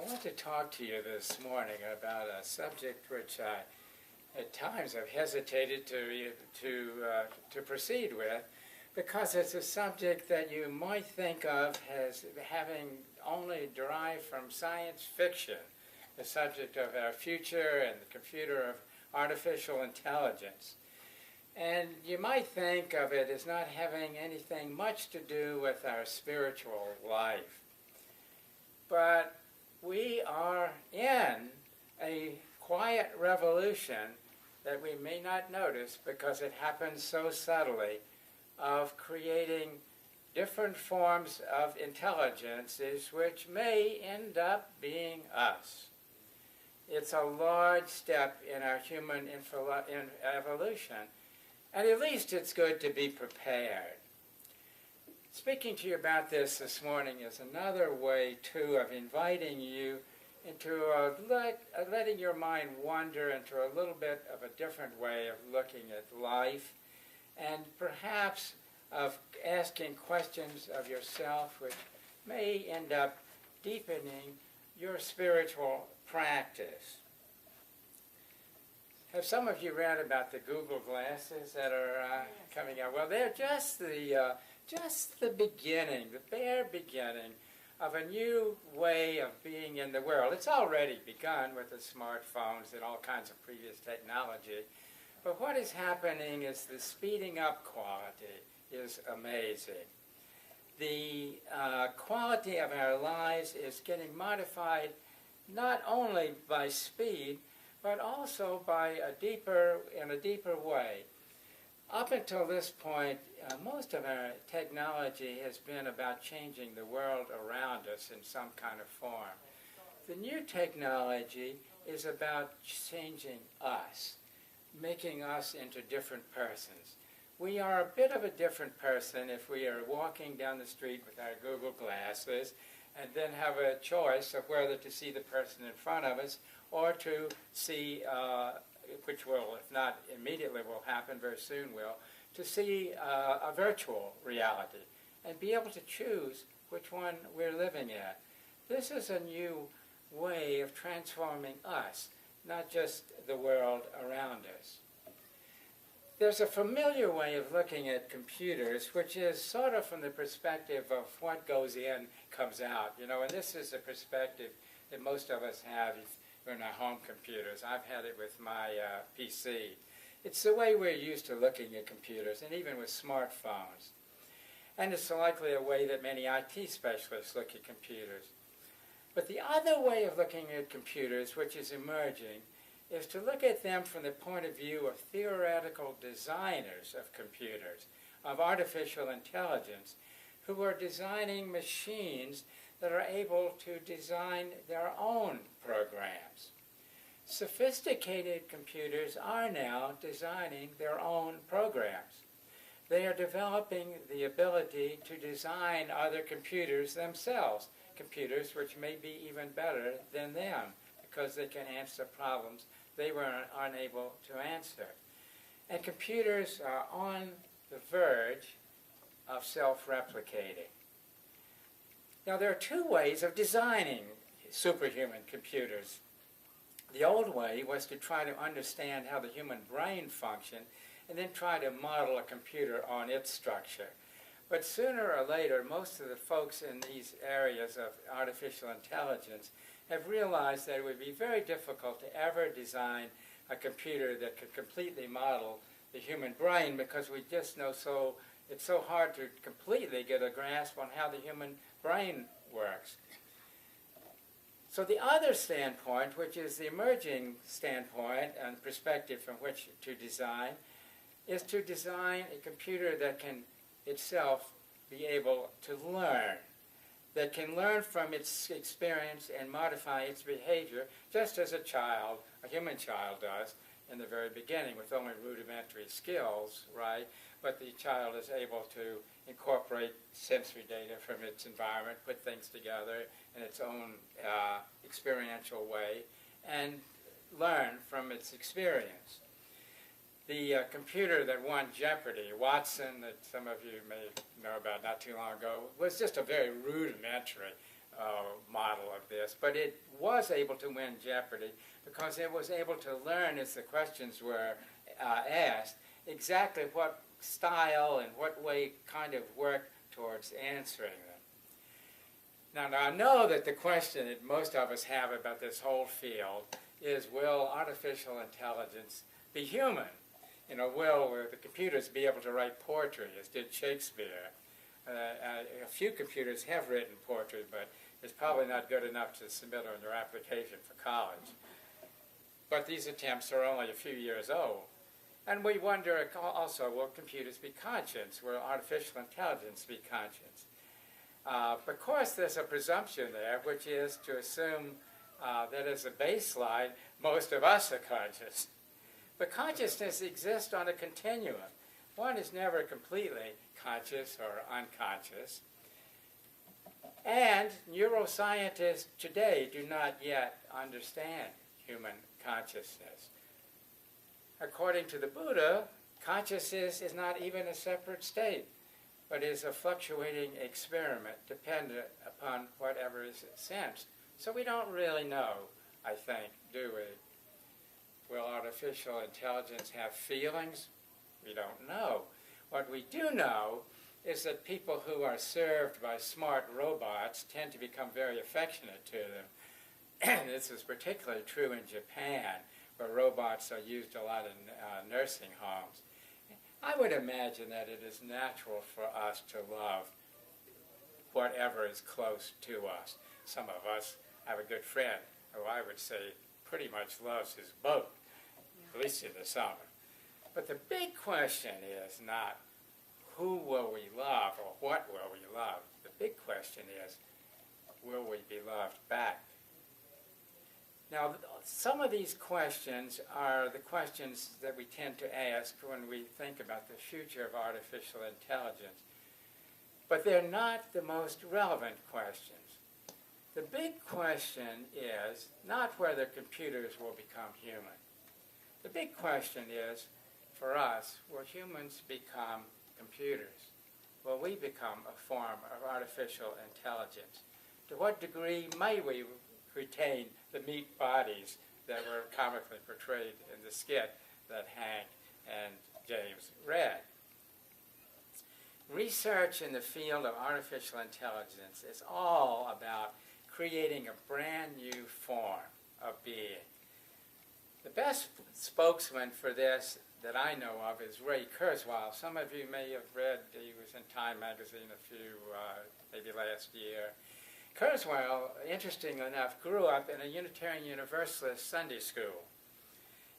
want to talk to you this morning about a subject which I, at times, have hesitated to proceed with, because it's a subject that you might think of as having only derived from science fiction, the subject of our future and the computer of artificial intelligence. And you might think of it as not having anything much to do with our spiritual life. But we are in a quiet revolution that we may not notice because it happens so subtly, of creating different forms of intelligences which may end up being us. It's a large step in our human evolution, and at least it's good to be prepared. Speaking to you about this morning is another way, too, of inviting you into letting your mind wander into a little bit of a different way of looking at life, and perhaps of asking questions of yourself which may end up deepening your spiritual practice. Have some of you read about the Google glasses that are coming out? Well, they're just the beginning, the bare beginning of a new way of being in the world. It's already begun with the smartphones and all kinds of previous technology. But what is happening is the speeding up quality is amazing. The quality of our lives is getting modified not only by speed, but also by in a deeper way. Up until this point, most of our technology has been about changing the world around us in some kind of form. The new technology is about changing us, making us into different persons. We are a bit of a different person if we are walking down the street with our Google glasses and then have a choice of whether to see the person in front of us or to see, which will, if not immediately will happen, very soon will, to see a virtual reality and be able to choose which one we're living in. This is a new way of transforming us, not just the world around us. There's a familiar way of looking at computers, which is sort of from the perspective of what goes in, comes out. You know, and this is a perspective that most of us have in our home computers. I've had it with my PC. It's the way we're used to looking at computers, and even with smartphones. And it's likely a way that many IT specialists look at computers. But the other way of looking at computers, which is emerging, is to look at them from the point of view of theoretical designers of computers, of artificial intelligence, who are designing machines that are able to design their own programs. Sophisticated computers are now designing their own programs. They are developing the ability to design other computers themselves, computers which may be even better than them, because they can answer problems they were unable to answer. And computers are on the verge of self-replicating. Now, there are two ways of designing superhuman computers. The old way was to try to understand how the human brain functioned and then try to model a computer on its structure. But sooner or later, most of the folks in these areas of artificial intelligence have realized that it would be very difficult to ever design a computer that could completely model the human brain, because we just know it's so hard to completely get a grasp on how the human brain works. So the other standpoint, which is the emerging standpoint and perspective from which to design, is to design a computer that can itself be able to learn, that can learn from its experience and modify its behavior, just as a human child does in the very beginning with only rudimentary skills, right? But the child is able to incorporate sensory data from its environment, put things together in its own experiential way, and learn from its experience. The computer that won Jeopardy, Watson, that some of you may know about not too long ago, was just a very rudimentary model of this, but it was able to win Jeopardy because it was able to learn, as the questions were asked, exactly what style and what way kind of work towards answering them. Now I know that the question that most of us have about this whole field is, will artificial intelligence be human? Will the computers be able to write poetry as did Shakespeare? A few computers have written poetry, but it's probably not good enough to submit on your application for college. But these attempts are only a few years old. And we wonder also, will computers be conscious? Will artificial intelligence be conscious? Of course, there's a presumption there, which is to assume that as a baseline, most of us are conscious. But consciousness exists on a continuum. One is never completely conscious or unconscious. And neuroscientists today do not yet understand human consciousness. According to the Buddha, consciousness is not even a separate state, but is a fluctuating experiment dependent upon whatever is sensed. So we don't really know, I think, do we? Will artificial intelligence have feelings? We don't know. What we do know is that people who are served by smart robots tend to become very affectionate to them. This is particularly true in Japan, where robots are used a lot in nursing homes. I would imagine that it is natural for us to love whatever is close to us. Some of us have a good friend who I would say pretty much loves his boat, at least in the summer. But the big question is not who will we love or what will we love. The big question is, will we be loved back? Now, some of these questions are the questions that we tend to ask when we think about the future of artificial intelligence. But they're not the most relevant questions. The big question is not whether computers will become human. The big question is, for us, will humans become computers? Will we become a form of artificial intelligence? To what degree may we retain the meat bodies that were comically portrayed in the skit that Hank and James read? Research in the field of artificial intelligence is all about creating a brand new form of being. The best spokesman for this that I know of is Ray Kurzweil. Some of you may have read, he was in Time magazine maybe last year. Kurzweil, interestingly enough, grew up in a Unitarian Universalist Sunday school.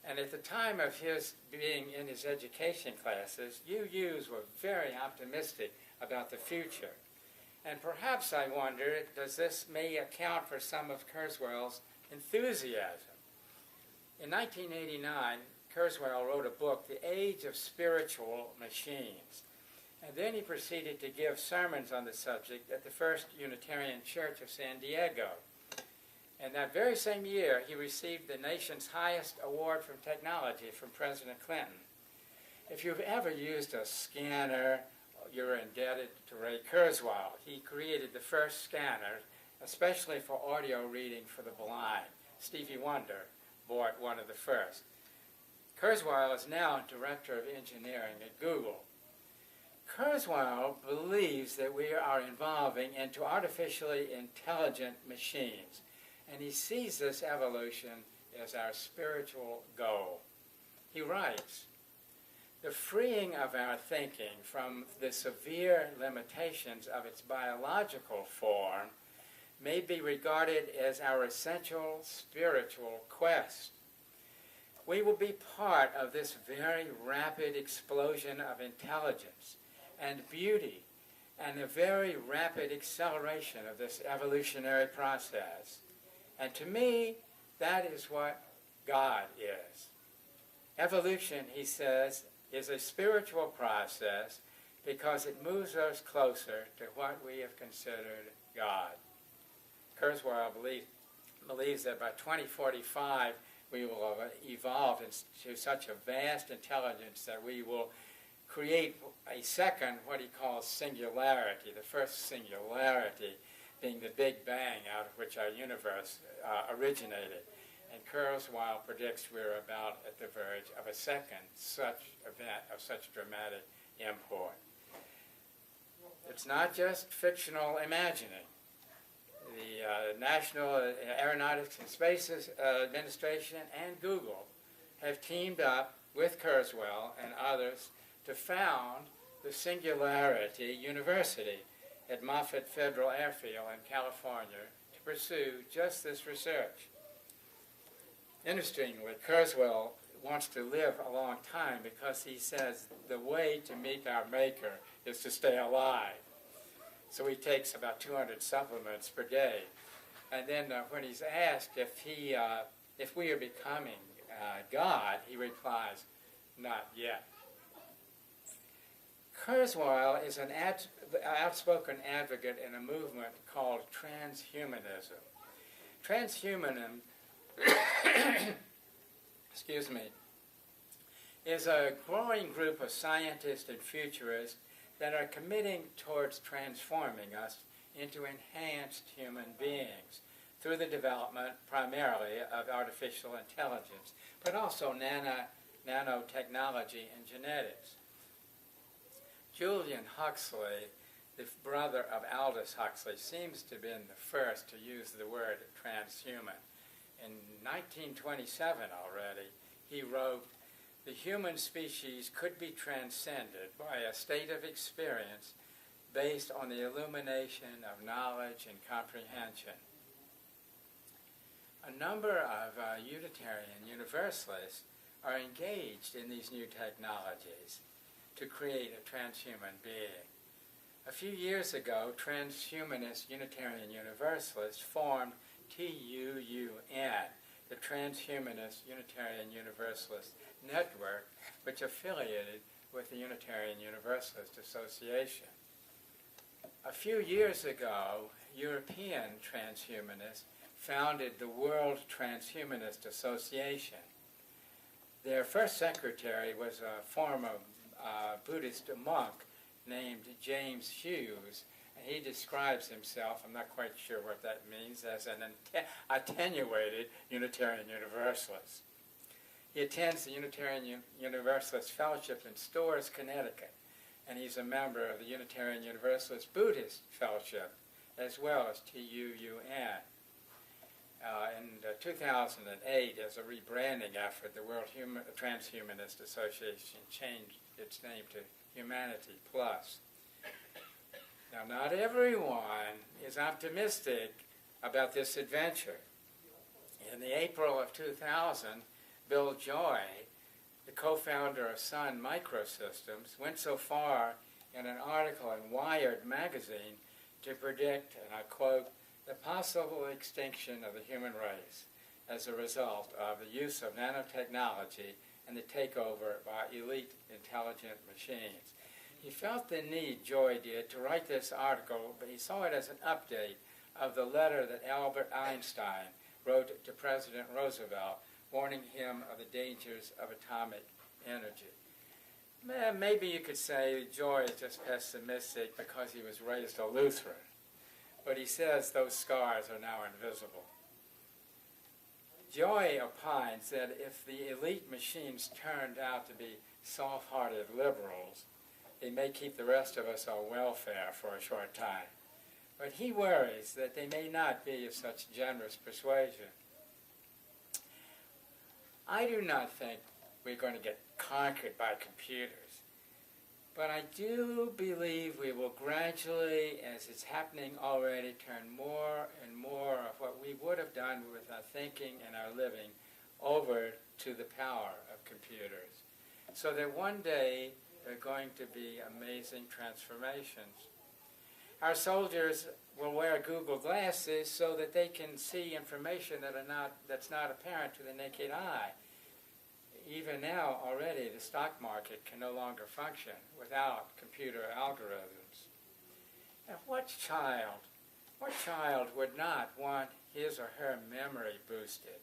And at the time of his being in his education classes, UUs were very optimistic about the future. And perhaps, I wonder, does this may account for some of Kurzweil's enthusiasm? In 1989, Kurzweil wrote a book, The Age of Spiritual Machines. And then he proceeded to give sermons on the subject at the First Unitarian Church of San Diego. And that very same year, he received the nation's highest award from technology from President Clinton. If you've ever used a scanner, you're indebted to Ray Kurzweil. He created the first scanner, especially for audio reading for the blind. Stevie Wonder bought one of the first. Kurzweil is now Director of Engineering at Google. Kurzweil believes that we are evolving into artificially intelligent machines, and he sees this evolution as our spiritual goal. He writes, "The freeing of our thinking from the severe limitations of its biological form may be regarded as our essential spiritual quest. We will be part of this very rapid explosion of intelligence and beauty and a very rapid acceleration of this evolutionary process. And to me, that is what God is. Evolution," he says, "is a spiritual process because it moves us closer to what we have considered God." Kurzweil believes that by 2045, we will have evolved into such a vast intelligence that we will create a second, what he calls singularity, the first singularity, being the Big Bang out of which our universe originated. And Kurzweil predicts we're about at the verge of a second such event of such dramatic import. It's not just fictional imagining. The National Aeronautics and Space Administration and Google have teamed up with Kurzweil and others to found the Singularity University at Moffett Federal Airfield in California to pursue just this research. Interestingly, Kurzweil wants to live a long time because he says the way to meet our maker is to stay alive. So he takes about 200 supplements per day. And then when he's asked if we are becoming God, he replies, not yet. Kurzweil is an outspoken advocate in a movement called transhumanism. Transhumanism excuse me, is a growing group of scientists and futurists that are committing towards transforming us into enhanced human beings through the development primarily of artificial intelligence, but also nanotechnology and genetics. Julian Huxley, the brother of Aldous Huxley, seems to have been the first to use the word transhuman. In 1927 already, he wrote, "The human species could be transcended by a state of experience based on the illumination of knowledge and comprehension." A number of Unitarian Universalists are engaged in these new technologies to create a transhuman being. A few years ago, transhumanist Unitarian Universalists formed TUUN, the Transhumanist Unitarian Universalist Network, which affiliated with the Unitarian Universalist Association. A few years ago, European transhumanists founded the World Transhumanist Association. Their first secretary was a former Buddhist monk named James Hughes, and he describes himself, I'm not quite sure what that means, as an attenuated Unitarian Universalist. He attends the Unitarian Universalist Fellowship in Storrs, Connecticut, and he's a member of the Unitarian Universalist Buddhist Fellowship, as well as TUUN. In 2008, as a rebranding effort, the World Transhumanist Association changed its name to Humanity Plus. Now, not everyone is optimistic about this adventure. In the April of 2000, Bill Joy, the co-founder of Sun Microsystems, went so far in an article in Wired magazine to predict, and I quote, "the possible extinction of the human race as a result of the use of nanotechnology and the takeover by elite intelligent machines." He felt the need, Joy did, to write this article, but he saw it as an update of the letter that Albert Einstein wrote to President Roosevelt, warning him of the dangers of atomic energy. Maybe you could say Joy is just pessimistic because he was raised a Lutheran, but he says those scars are now invisible. Joy opines that if the elite machines turned out to be soft-hearted liberals, they may keep the rest of us on welfare for a short time. But he worries that they may not be of such generous persuasion. I do not think we're going to get conquered by computers, but I do believe we will gradually, as it's happening already, turn more and more of what we would have done with our thinking and our living over to the power of computers, so that one day there are going to be amazing transformations. Our soldiers will wear Google glasses so that they can see information that's not apparent to the naked eye. Even now, already, the stock market can no longer function without computer algorithms. And what child would not want his or her memory boosted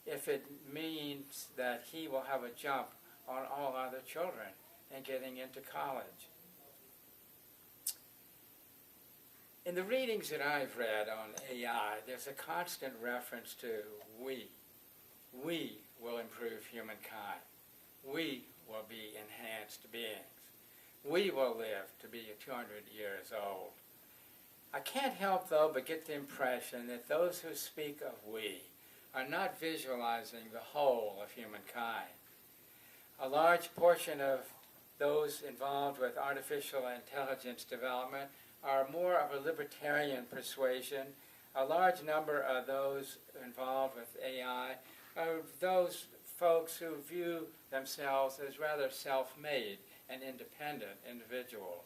if it means that he will have a jump on all other children and getting into college? In the readings that I've read on AI, there's a constant reference to we. We will improve humankind. We will be enhanced beings. We will live to be 200 years old. I can't help, though, but get the impression that those who speak of we are not visualizing the whole of humankind. A large portion of those involved with artificial intelligence development are more of a libertarian persuasion. A large number of those involved with AI are those folks who view themselves as rather self-made and independent individuals.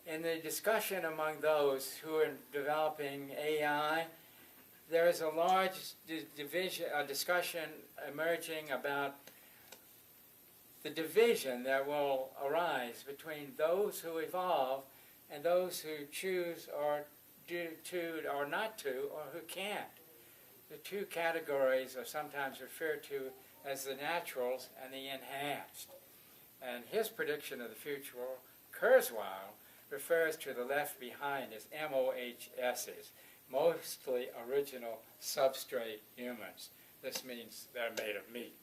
In the discussion among those who are developing AI, there is a large discussion emerging about the division that will arise between those who evolve and those who choose or do to or not to, or who can't. The two categories are sometimes referred to as the naturals and the enhanced. And his prediction of the future, Kurzweil, refers to the left behind as MOHSs, mostly original substrate humans. This means they're made of meat.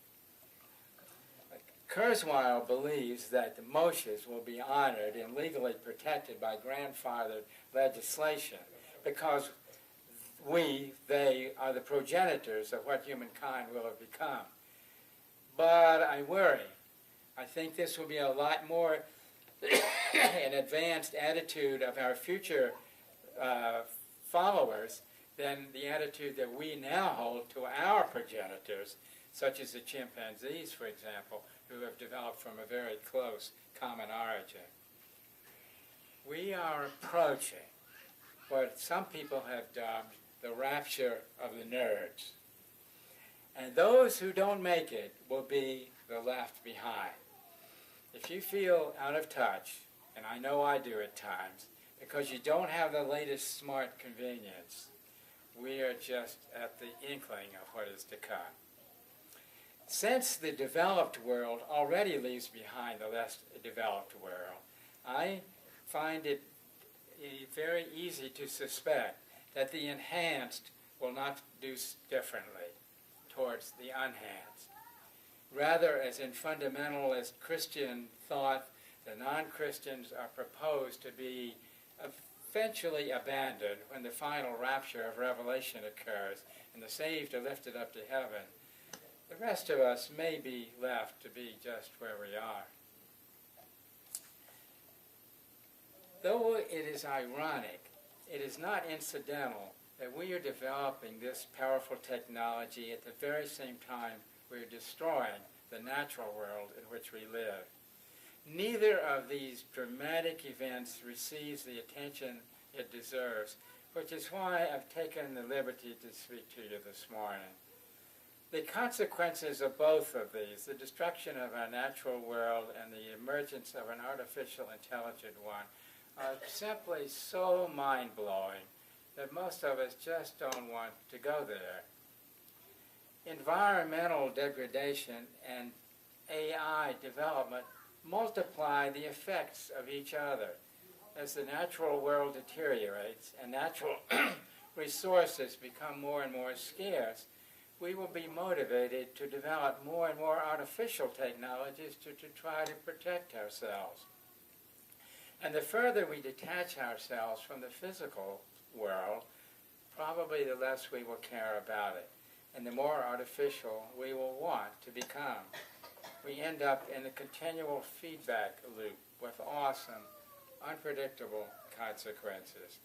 Kurzweil believes that the MOHSs will be honored and legally protected by grandfathered legislation because they are the progenitors of what humankind will have become. But I worry. I think this will be a lot more an advanced attitude of our future followers than the attitude that we now hold to our progenitors, such as the chimpanzees, for example, who have developed from a very close common origin. We are approaching what some people have dubbed the rapture of the nerds. And those who don't make it will be the left behind. If you feel out of touch, and I know I do at times, because you don't have the latest smart convenience, we are just at the inkling of what is to come. Since the developed world already leaves behind the less developed world, I find it very easy to suspect that the enhanced will not do differently towards the unenhanced. Rather, as in fundamentalist Christian thought, the non-Christians are proposed to be eventually abandoned when the final rapture of Revelation occurs and the saved are lifted up to heaven. The rest of us may be left to be just where we are. Though it is ironic, it is not incidental that we are developing this powerful technology at the very same time we're destroying the natural world in which we live. Neither of these dramatic events receives the attention it deserves, which is why I've taken the liberty to speak to you this morning. The consequences of both of these, the destruction of our natural world and the emergence of an artificial intelligent one, are simply so mind-blowing that most of us just don't want to go there. Environmental degradation and AI development multiply the effects of each other. As the natural world deteriorates and natural resources become more and more scarce, we will be motivated to develop more and more artificial technologies to try to protect ourselves. And the further we detach ourselves from the physical world, probably the less we will care about it, and the more artificial we will want to become. We end up in a continual feedback loop with awesome, unpredictable consequences.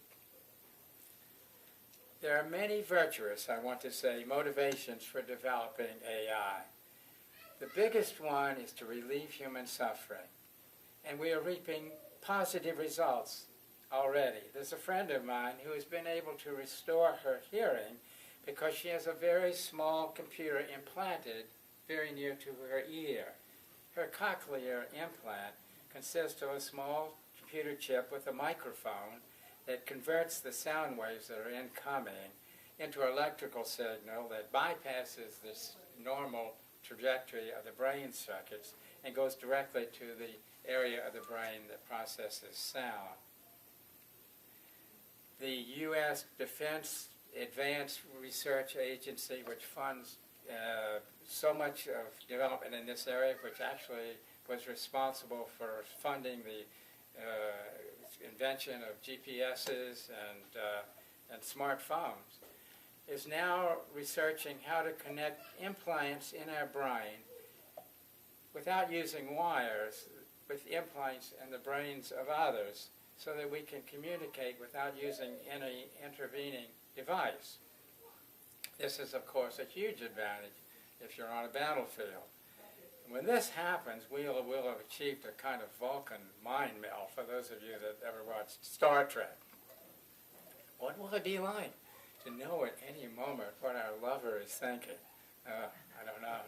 There are many virtuous, I want to say, motivations for developing AI. The biggest one is to relieve human suffering, and we are reaping positive results already. There's a friend of mine who has been able to restore her hearing because she has a very small computer implanted very near to her ear. Her cochlear implant consists of a small computer chip with a microphone that converts the sound waves that are incoming into an electrical signal that bypasses this normal trajectory of the brain circuits and goes directly to the area of the brain that processes sound. the U.S. Defense Advanced Research Agency, which funds so much of development in this area, which actually was responsible for funding the invention of GPSs and smartphones, is now researching how to connect implants in our brain without using wires, with implants in the brains of others, so that we can communicate without using any intervening device. This is, of course, a huge advantage if you're on a battlefield. When this happens, we'll have achieved a kind of Vulcan mind meld, for those of you that ever watched Star Trek. What will it be like to know at any moment what our lover is thinking? I don't know.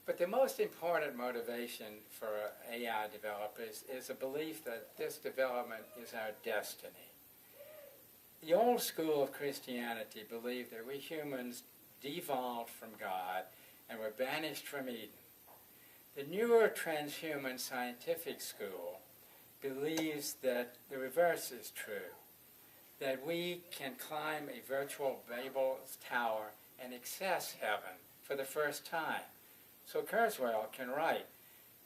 But the most important motivation for AI developers is a belief that this development is our destiny. The old school of Christianity believed that we humans devolved from God and were banished from Eden. The newer transhuman scientific school believes that the reverse is true, that we can climb a virtual Babel's tower and access heaven for the first time. So Kurzweil can write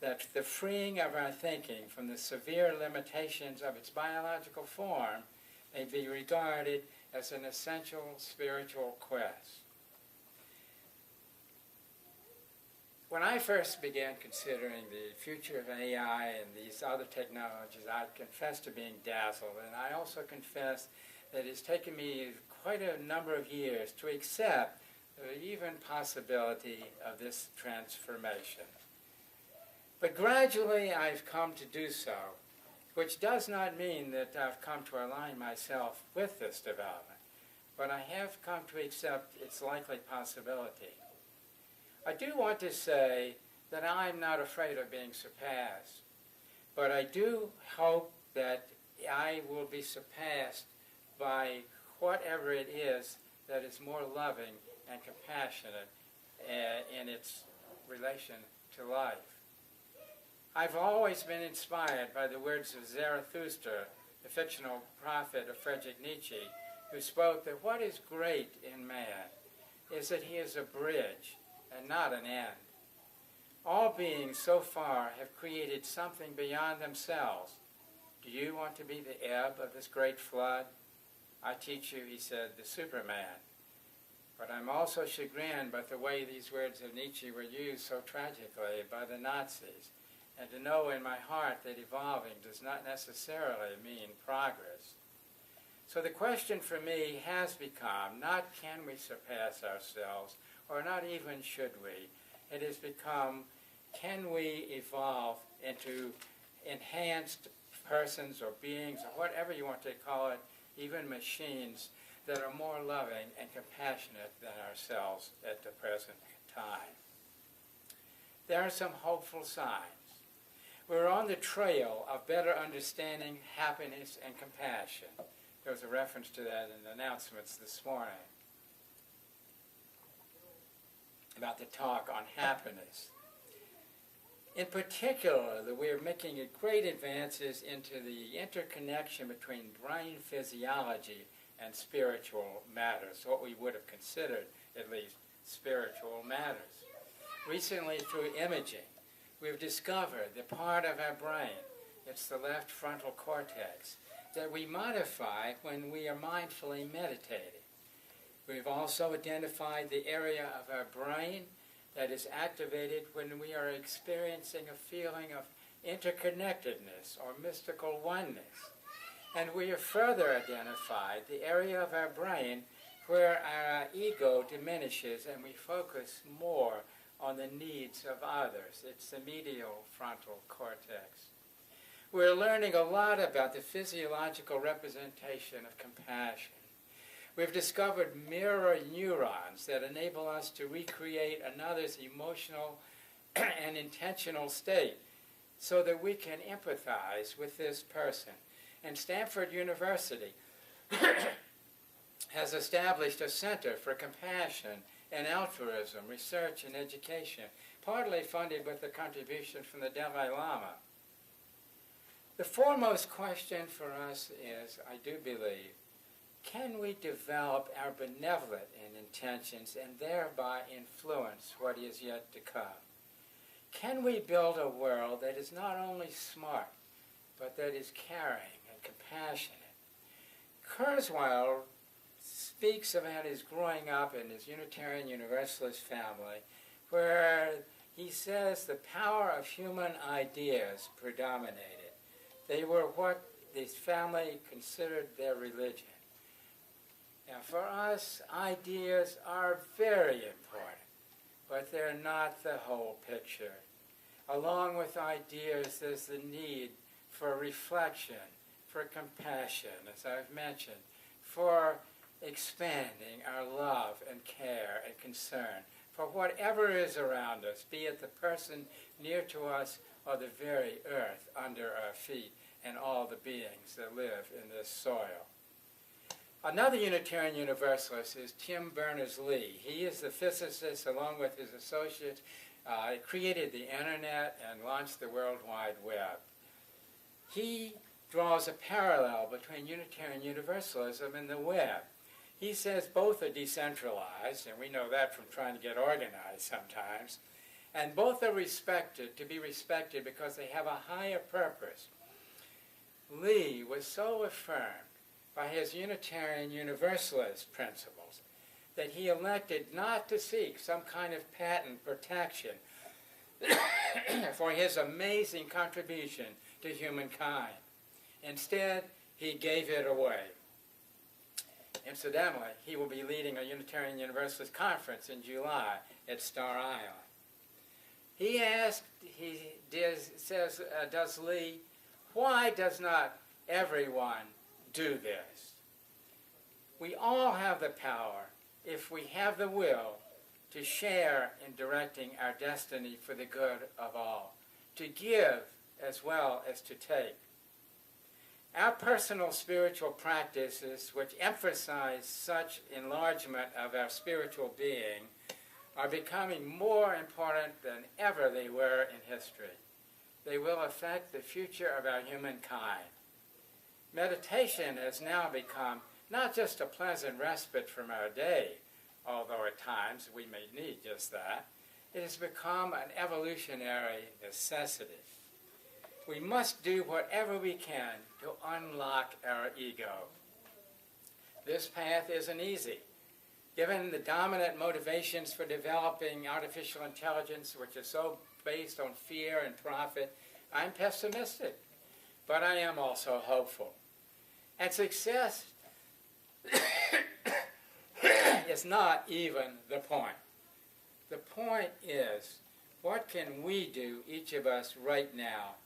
that the freeing of our thinking from the severe limitations of its biological form may be regarded as an essential spiritual quest. When I first began considering the future of AI and these other technologies, I confessed to being dazzled, and I also confess that it's taken me quite a number of years to accept the even possibility of this transformation. But gradually I've come to do so, which does not mean that I've come to align myself with this development, but I have come to accept its likely possibility. I do want to say that I'm not afraid of being surpassed, but I do hope that I will be surpassed by whatever it is that is more loving and compassionate in its relation to life. I've always been inspired by the words of Zarathustra, the fictional prophet of Friedrich Nietzsche, who spoke that what is great in man is that he is a bridge and not an end. All beings so far have created something beyond themselves. Do you want to be the ebb of this great flood? I teach you, he said, the Superman. But I'm also chagrined by the way these words of Nietzsche were used so tragically by the Nazis, and to know in my heart that evolving does not necessarily mean progress. So the question for me has become not can we surpass ourselves, or not even should we. It has become, can we evolve into enhanced persons or beings, or whatever you want to call it, even machines that are more loving and compassionate than ourselves at the present time. There are some hopeful signs. We're on the trail of better understanding happiness and compassion. There was a reference to that in the announcements this morning about the talk on happiness. In particular, that we're making great advances into the interconnection between brain physiology and spiritual matters, what we would have considered, at least, spiritual matters. Recently, through imaging, we've discovered the part of our brain, it's the left frontal cortex, that we modify when we are mindfully meditating. We've also identified the area of our brain that is activated when we are experiencing a feeling of interconnectedness or mystical oneness. And we have further identified the area of our brain where our ego diminishes and we focus more on the needs of others. It's the medial frontal cortex. We're learning a lot about the physiological representation of compassion. We've discovered mirror neurons that enable us to recreate another's emotional and intentional state so that we can empathize with this person. And Stanford University has established a Center for Compassion and Altruism, Research and Education, partly funded with a contribution from the Dalai Lama. The foremost question for us is, I do believe, can we develop our benevolent intentions and thereby influence what is yet to come? Can we build a world that is not only smart, but that is caring and compassionate? Kurzweil speaks about his growing up in his Unitarian Universalist family, where he says the power of human ideas predominated. They were what this family considered their religion. Now, for us, ideas are very important, but they're not the whole picture. Along with ideas, there's the need for reflection, for compassion, as I've mentioned, for expanding our love and care and concern for whatever is around us, be it the person near to us or the very earth under our feet and all the beings that live in this soil. Another Unitarian Universalist is Tim Berners-Lee. He is the physicist, along with his associates, created the Internet and launched the World Wide Web. He draws a parallel between Unitarian Universalism and the web. He says both are decentralized, and we know that from trying to get organized sometimes, and both are respected, to be respected because they have a higher purpose. Lee was so affirmed by his Unitarian Universalist principles that he elected not to seek some kind of patent protection for his amazing contribution to humankind. Instead, he gave it away. Incidentally, he will be leading a Unitarian Universalist conference in July at Star Island. He says, does Lee, why does not everyone do this? We all have the power, if we have the will, to share in directing our destiny for the good of all, to give as well as to take. Our personal spiritual practices, which emphasize such enlargement of our spiritual being, are becoming more important than ever they were in history. They will affect the future of our humankind. Meditation has now become not just a pleasant respite from our day, although at times we may need just that. It has become an evolutionary necessity. We must do whatever we can to unlock our ego. This path isn't easy. Given the dominant motivations for developing artificial intelligence, which is so based on fear and profit, I'm pessimistic, but I am also hopeful. And success is not even the point. The point is, what can we do, each of us right now,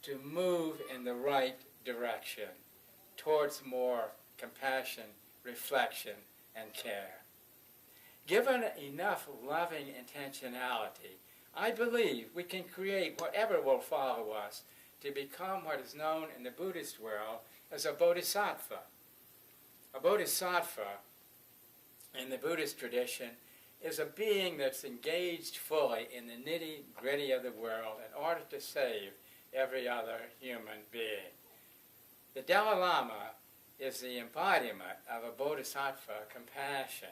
to move in the right direction towards more compassion, reflection, and care? Given enough loving intentionality, I believe we can create whatever will follow us to become what is known in the Buddhist world as a bodhisattva. A bodhisattva, in the Buddhist tradition, is a being that's engaged fully in the nitty-gritty of the world in order to save every other human being. The Dalai Lama is the embodiment of a bodhisattva compassion.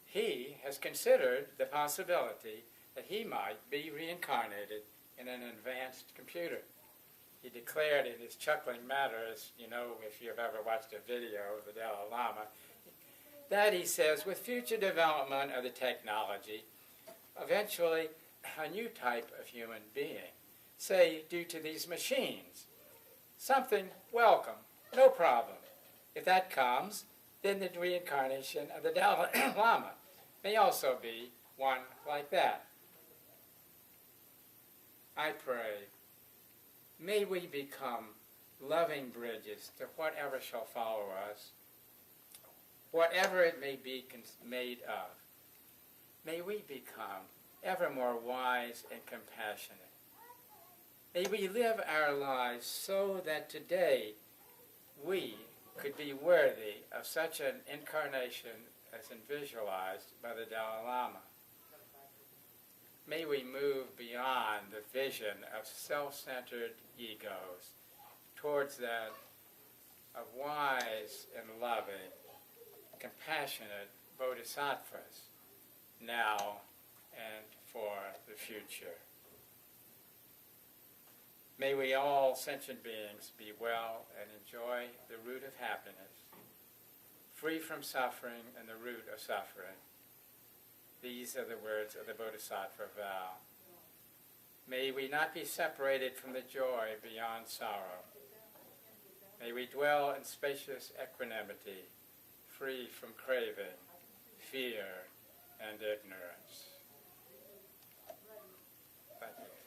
He has considered the possibility that he might be reincarnated in an advanced computer. He declared in his chuckling manner, as you know if you've ever watched a video of the Dalai Lama, that he says, with future development of the technology, eventually a new type of human being, say due to these machines, something welcome, no problem. If that comes, then the reincarnation of the Dalai Lama may also be one like that. I pray, may we become loving bridges to whatever shall follow us, whatever it may be made of. May we become ever more wise and compassionate. May we live our lives so that today we could be worthy of such an incarnation as visualized by the Dalai Lama. May we move beyond the vision of self-centered egos towards that of wise and loving, compassionate bodhisattvas, now and for the future. May we all sentient beings be well and enjoy the root of happiness, free from suffering and the root of suffering. These are the words of the Bodhisattva vow. May we not be separated from the joy beyond sorrow. May we dwell in spacious equanimity, free from craving, fear, and ignorance. Thank you.